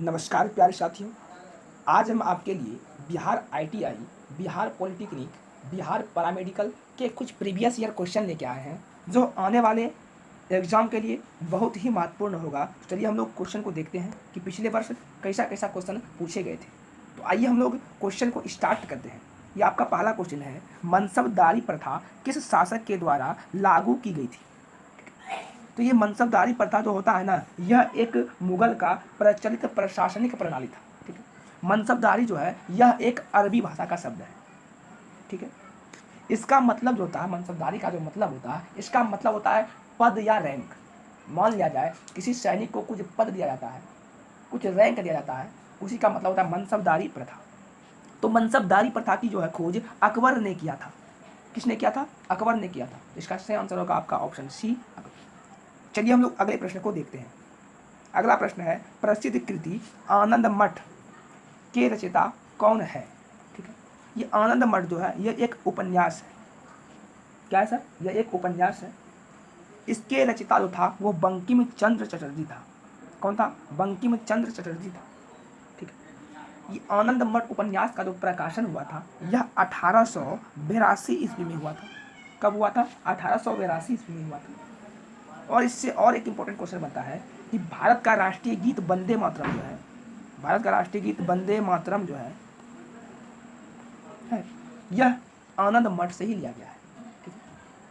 नमस्कार प्यारे साथियों। आज हम आपके लिए Bihar ITI, Bihar polytechnic, Bihar paramedical के कुछ प्रीवियस ईयर क्वेश्चन लेके आए हैं जो आने वाले एग्ज़ाम के लिए बहुत ही महत्वपूर्ण होगा। चलिए हम लोग क्वेश्चन को देखते हैं कि पिछले वर्ष कैसा कैसा क्वेश्चन पूछे गए थे। तो आइए हम लोग क्वेश्चन को स्टार्ट करते हैं। ये आपका पहला क्वेश्चन है, मनसबदारी प्रथा किस शासक के द्वारा लागू की गई थी? तो ये मनसबदारी प्रथा जो होता है ना, यह एक मुगल का प्रचलित प्रशासनिक प्रणाली था। ठीक है, मनसबदारी जो है यह एक अरबी भाषा का शब्द है। ठीक है, इसका मतलब जो होता है, मनसबदारी का जो मतलब होता है, इसका मतलब होता है पद या रैंक। मान लिया जाए किसी सैनिक को कुछ पद दिया जाता है, कुछ रैंक दिया जाता है, उसी का मतलब होता है मनसबदारी प्रथा। तो मनसबदारी प्रथा की जो है खोज अकबर ने किया था। किसने किया था? अकबर ने किया था। इसका सही आंसर होगा आपका ऑप्शन सी। चलिए हम लोग अगले प्रश्न को देखते हैं। अगला प्रश्न है, प्रसिद्ध कृति आनंद मठ के रचयिता कौन है? ठीक है, ये आनंद मठ जो है यह एक उपन्यास है। क्या है सर? यह एक उपन्यास है। इसके रचयिता जो था वो बंकिम चंद्र चटर्जी था। कौन था? बंकिम चंद्र चटर्जी था। ठीक है, ये आनंद मठ उपन्यास का जो प्रकाशन हुआ था यह 1882 ईस्वी में हुआ था। कब हुआ था? 1882 ईस्वी में हुआ था। और इससे और एक इम्पोर्टेंट क्वेश्चन बनता है कि भारत का राष्ट्रीय गीत वंदे मातरम जो है, भारत का राष्ट्रीय गीत वंदे मातरम जो है यह आनंद मठ से ही लिया गया है। ठीक है,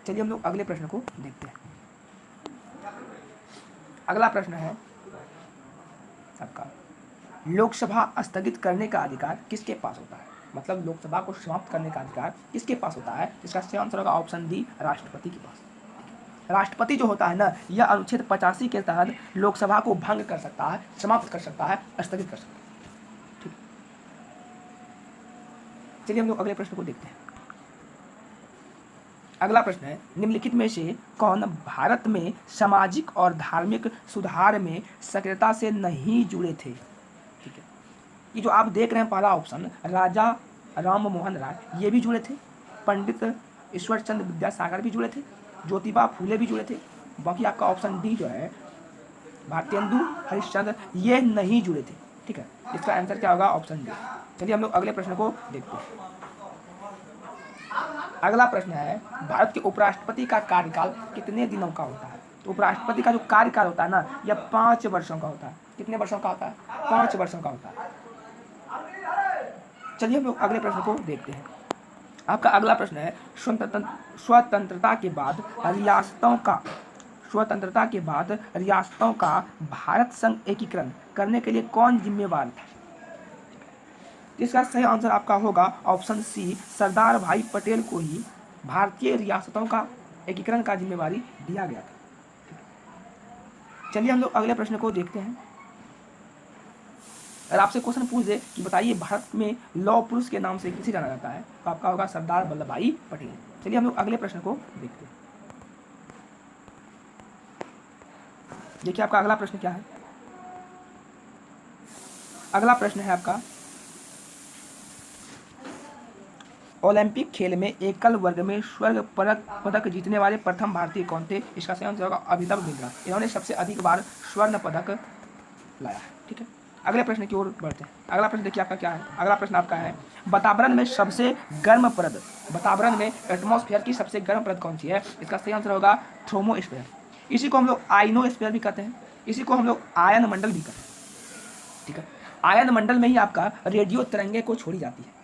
चलिए हम लोग अगले प्रश्न को देखते हैं। अगला प्रश्न है आपका, लोकसभा स्थगित करने का अधिकार किसके पास होता है? मतलब लोकसभा को समाप्त करने का अधिकार किसके पास होता है? इसका सही आंसर होगा ऑप्शन डी, राष्ट्रपति के पास। राष्ट्रपति जो होता है ना, यह अनुच्छेद 85 के तहत लोकसभा को भंग कर सकता है, समाप्त कर सकता है, स्थगित कर सकता है। ठीक, चलिए हम लोग अगले प्रश्न को देखते हैं। अगला प्रश्न है, निम्नलिखित में से कौन भारत में सामाजिक और धार्मिक सुधार में सक्रियता से नहीं जुड़े थे? ठीक है, ये जो आप देख रहे हैं पहला ऑप्शन, राजा राम मोहन राय, ये भी जुड़े थे। पंडित ईश्वर चंद्र विद्यासागर भी जुड़े थे। ज्योतिबा फूले भी जुड़े थे। बाकी आपका ऑप्शन डी जो है भारतेंदु हरिश्चंद्र, ये नहीं जुड़े थे। ठीक है, इसका आंसर क्या होगा? Option D. चलिए हम लोग अगले प्रश्न को देखते हैं। अगला प्रश्न है, भारत के उपराष्ट्रपति का कार्यकाल कितने दिनों का होता है? तो उपराष्ट्रपति का जो कार्यकाल होता है ना, यह 5 वर्षों का होता है। कितने वर्षों का होता है? 5 वर्षों का होता है। चलिए हम लोग अगले प्रश्न को देखते हैं। आपका अगला प्रश्न है, स्वतंत्रता के बाद रियासतों का भारत संघ एकीकरण करने के लिए कौन जिम्मेवार था? इसका सही आंसर आपका होगा ऑप्शन सी, सरदार भाई पटेल को ही भारतीय रियासतों का एकीकरण का जिम्मेवारी दिया गया था। चलिए हम लोग अगले प्रश्न को देखते हैं। अगर आपसे क्वेश्चन पूछ दे कि बताइए भारत में लौह पुरुष के नाम से किसे जाना जाता है, तो आपका होगा सरदार वल्लभ भाई पटेल। चलिए हम लोग अगले प्रश्न को देखते हैं। देखिए आपका अगला प्रश्न क्या है। अगला प्रश्न है आपका, ओलंपिक खेल में एकल वर्ग में स्वर्ण पदक जीतने वाले प्रथम भारतीय कौन थे? इसका सही आंसर होगा अभिनव बिंद्रा। इन्होंने सबसे अधिक बार स्वर्ण पदक लाया है। ठीक है, अगले प्रश्न की ओर बढ़ते हैं। अगला प्रश्न देखिए आपका क्या है। अगला प्रश्न आपका है, वातावरण में सबसे गर्म परत, वातावरण में एटमॉस्फेयर की सबसे गर्म परत कौन सी है? इसका सही आंसर होगा थर्मोस्फेयर। इसी को हम लोग आयनोस्फेयर भी कहते हैं, इसी को हम लोग आयन मंडल भी कहते हैं। ठीक है, आयन मंडल में ही आपका रेडियो तरंगे को छोड़ी जाती है।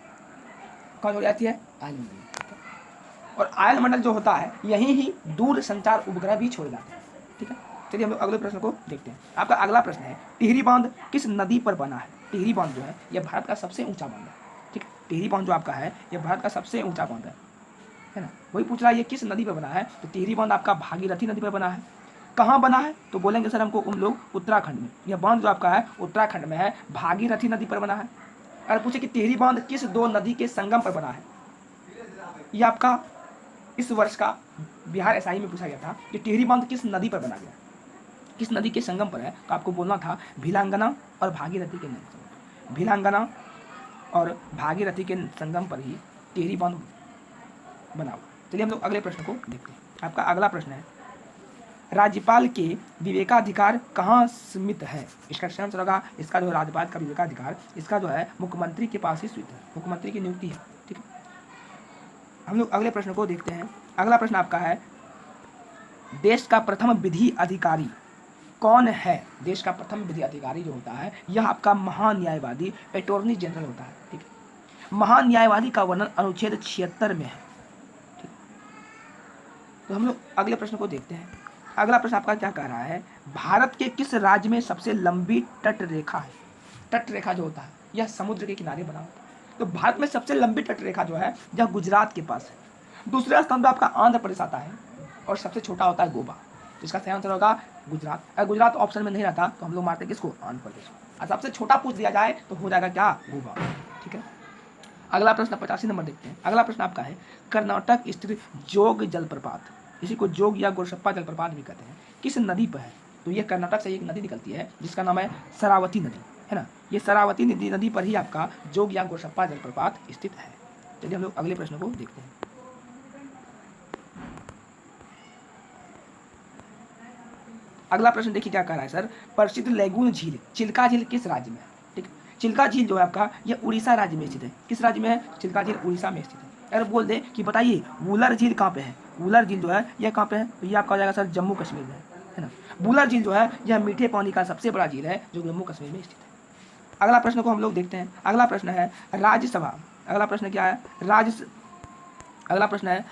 कौन छोड़ी जाती है? आयन मंडल। और आयन मंडल जो होता है यही ही दूर संचार उपग्रह भी छोड़ जाते हैं। ठीक है, चलिए हम लोग अगले प्रश्न को देखते हैं। आपका अगला प्रश्न है, टिहरी बांध किस नदी पर बना है? टिहरी बांध जो है यह भारत का सबसे ऊंचा बांध है। ठीक है, टिहरी बांध जो आपका है यह भारत का सबसे ऊंचा बांध है ना। वही पूछ रहा है ये किस नदी पर बना है, तो टिहरी बांध आपका भागीरथी नदी पर बना है। कहाँ बना है? तो बोलेंगे सर हमको उन लोग उत्तराखंड में। यह बांध जो आपका है उत्तराखंड में है, भागीरथी नदी पर बना है। अगर पूछे कि टिहरी बांध किस 2 नदी के संगम पर बना है, यह आपका इस वर्ष का बिहार एसआई में पूछा गया था कि टिहरी बांध किस नदी पर बना गया, किस नदी के संगम पर है? तो आपको बोलना था भिलांगना और भागीरथी के संगम। भिलांगना और भागीरथी के संगम पर ही टिहरी बांध बना हुआ। चलिए हम लोग अगले प्रश्न को देखते हैं। आपका अगला प्रश्न है, राज्यपाल के विवेकाधिकार कहाँ सीमित है? इसका सही आंसर होगा, इसका जो राज्यपाल का विवेकाधिकार इसका जो है मुख्यमंत्री के पास ही सीमित है, मुख्यमंत्री की नियुक्ति है। ठीक है, हम लोग अगले प्रश्न को देखते हैं। अगला प्रश्न आपका है, देश का प्रथम विधि अधिकारी कौन है? देश का प्रथम विधि अधिकारी जो होता है यह आपका महान्यायवादी अटॉर्नी जनरल होता है। ठीक है, महान्यायवादी का वर्णन अनुच्छेद 76 में है। ठीक, तो हम लोग अगले प्रश्न को देखते हैं। अगला प्रश्न आपका क्या कह रहा है, भारत के किस राज्य में सबसे लंबी तट रेखा है? तट रेखा जो होता है यह समुद्र के किनारे बना होता है, तो भारत में सबसे लंबी तट रेखा जो है यह गुजरात के पास है। दूसरे स्थान पर आपका आंध्र प्रदेश आता है और सबसे छोटा होता है गोवा। तो इसका सही आंसर होगा गुजरात। अगर गुजरात ऑप्शन में नहीं रहता तो हम लोग मारते किसको? आंध्र प्रदेश। और सबसे छोटा पूछ दिया जाए तो हो जाएगा क्या? गोवा। ठीक है, अगला प्रश्न 85 नंबर देखते हैं। अगला प्रश्न आपका है, कर्नाटक स्थित जोग जलप्रपात, इसी को जोग या गोरसप्पा जलप्रपात भी कहते हैं, किस नदी पर है? तो ये कर्नाटक से एक नदी निकलती है जिसका नाम है शरावती नदी, है ना। ये शरावती नदी पर ही आपका जोग या गोरसप्पा जलप्रपात स्थित है। चलिए हम लोग अगले प्रश्न को देखते हैं। अगला प्रश्न देखिए क्या कह रहा है सर, प्रसिद्ध लेगून झील चिल्का झील किस राज्य में है? ठीक, चिल्का झील जो है आपका ये उड़ीसा राज्य में स्थित है। किस राज्य में है? चिल्का झील उड़ीसा में स्थित है। अगर बोल दे कि बताइए वुलर झील कहाँ पे है? वुलर झील जो है यह कहाँ पे है? तो ये आपका हो जाएगा सर जम्मू कश्मीर में, है ना। वुलर झील जो है यह मीठे पानी का सबसे बड़ा झील है जो जम्मू कश्मीर में स्थित है। अगला प्रश्न को हम लोग देखते हैं। अगला प्रश्न है राज्यसभा, अगला प्रश्न क्या है? अगला प्रश्न है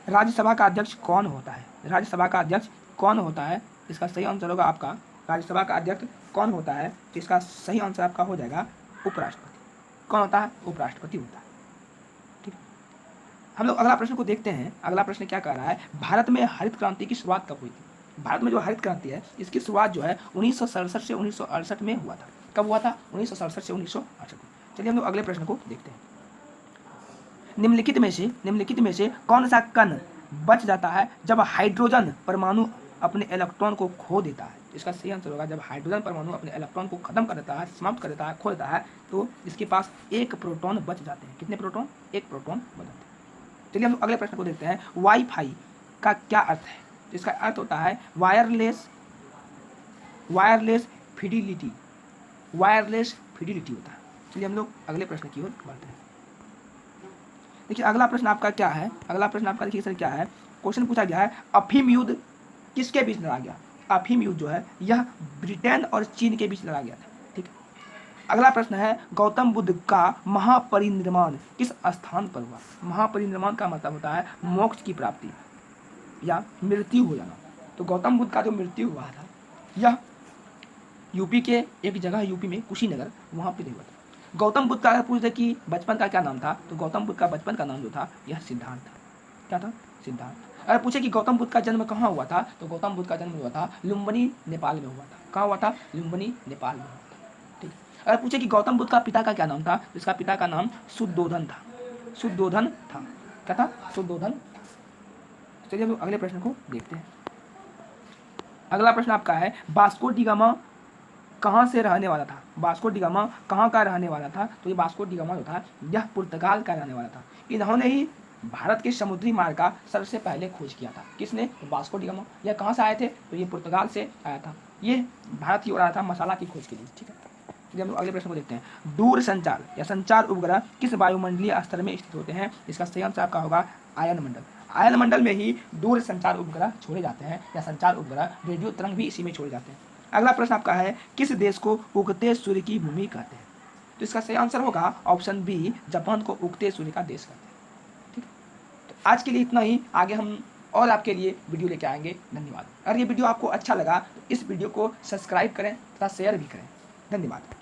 राज्यसभा का अध्यक्ष कौन होता है? राज्यसभा का अध्यक्ष कौन होता है? इसका सही आंसर होगा आपका, राज्यसभा का अध्यक्ष कौन होता है? इसका सही आंसर आपका हो जाएगा उपराष्ट्रपति। कौन होता है? उपराष्ट्रपति होता है। ठीक, हम लोग अगला प्रश्न को देखते हैं। अगला प्रश्न क्या कह रहा है, भारत में हरित क्रांति की शुरुआत कब हुई थी? भारत में जो हरित क्रांति है इसकी शुरुआत जो है 1967 से 1968 में हुआ था। कब हुआ था? 1967 से 1968 में। चलिए हम लोग अगले प्रश्न को देखते हैं। निम्नलिखित में से कौन सा कण बच जाता है जब हाइड्रोजन परमाणु अपने इलेक्ट्रॉन को खो देता है? इसका सही आंसर होगा, जब हाइड्रोजन परमाणु अपने इलेक्ट्रॉन को खत्म कर देता है, समाप्त कर देता है, खो देता है, तो इसके पास एक प्रोटॉन बच जाते हैं। कितने प्रोटॉन? एक प्रोटॉन बच जाते हैं। चलिए हम अगले प्रश्न को देखते हैं। वाईफाई का क्या अर्थ है? इसका अर्थ होता है वायरलेस फिडिलिटी, वायरलेस फिडिलिटी होता है। चलिए हम लोग अगले प्रश्न की ओर बढ़ते हैं। देखिए अगला प्रश्न आपका क्या है? अगला प्रश्न आपका देखिए सर क्या है, क्वेश्चन पूछा गया है अफीम युद्ध किसके बीच लड़ा गया? अफीम युद्ध जो है यह ब्रिटेन और चीन के बीच लड़ा गया था। ठीक, अगला प्रश्न है गौतम बुद्ध का महापरिनिर्वाण किस स्थान पर हुआ? महापरिनिर्वाण का मतलब होता है मोक्ष की प्राप्ति या मृत्यु हो जाना। तो गौतम बुद्ध का जो मृत्यु हुआ था यह यूपी के एक जगह, यूपी में कुशीनगर, वहाँ पे हुआ था। गौतम बुद्ध का अगर पूछते कि बचपन का क्या नाम था, तो गौतम बुद्ध का बचपन का नाम जो था यह सिद्धार्थ था। क्या था? सिद्धार्थ। अगर पूछे कि गौतम बुद्ध का जन्म कहाँ हुआ था, तो गौतम बुद्ध का जन्म हुआ था लुम्बिनी, नेपाल में हुआ था। कहाँ हुआ था? लुम्बिनी, नेपाल में हुआ था। ठीक, अगर पूछे कि गौतम बुद्ध का पिता का क्या नाम था, तो इसका पिता का नाम शुद्धोधन था। शुद्धोधन था। क्या था? शुद्धोधन। चलिए हम अगले प्रश्न को देखते हैं। अगला प्रश्न आपका है वास्को डी गामा कहाँ से रहने वाला था? वास्को डी गामा कहाँ का रहने वाला था? तो ये वास्को डी गामा जो था यह पुर्तगाल का रहने वाला था। इन्होंने ही भारत के समुद्री मार्ग का सबसे पहले खोज किया था। किसने? Vasco D gamma. यह कहाँ से आए थे? तो ये पुर्तगाल से आया था। ये भारत की ओर आया था मसाला की खोज के लिए। ठीक है, चलिए हम अगले प्रश्न को देखते हैं। दूर संचार या संचार उपग्रह किस वायुमंडलीय स्तर में स्थित होते हैं? इसका सही आंसर आपका होगा आयन मंडल। आयन मंडल में ही दूर संचार उपग्रह छोड़े जाते हैं, या संचार उपग्रह, रेडियो तरंग भी इसी में छोड़े जाते हैं। अगला प्रश्न आपका है किस देश को उगते सूर्य की भूमि कहते हैं? तो इसका सही आंसर होगा ऑप्शन बी, जापान को उगते सूर्य का देश कहते हैं। ठीक, तो आज के लिए इतना ही। आगे हम और आपके लिए वीडियो लेके आएंगे। धन्यवाद। अगर ये वीडियो आपको अच्छा लगा तो इस वीडियो को सब्सक्राइब करें तथा शेयर भी करें। धन्यवाद।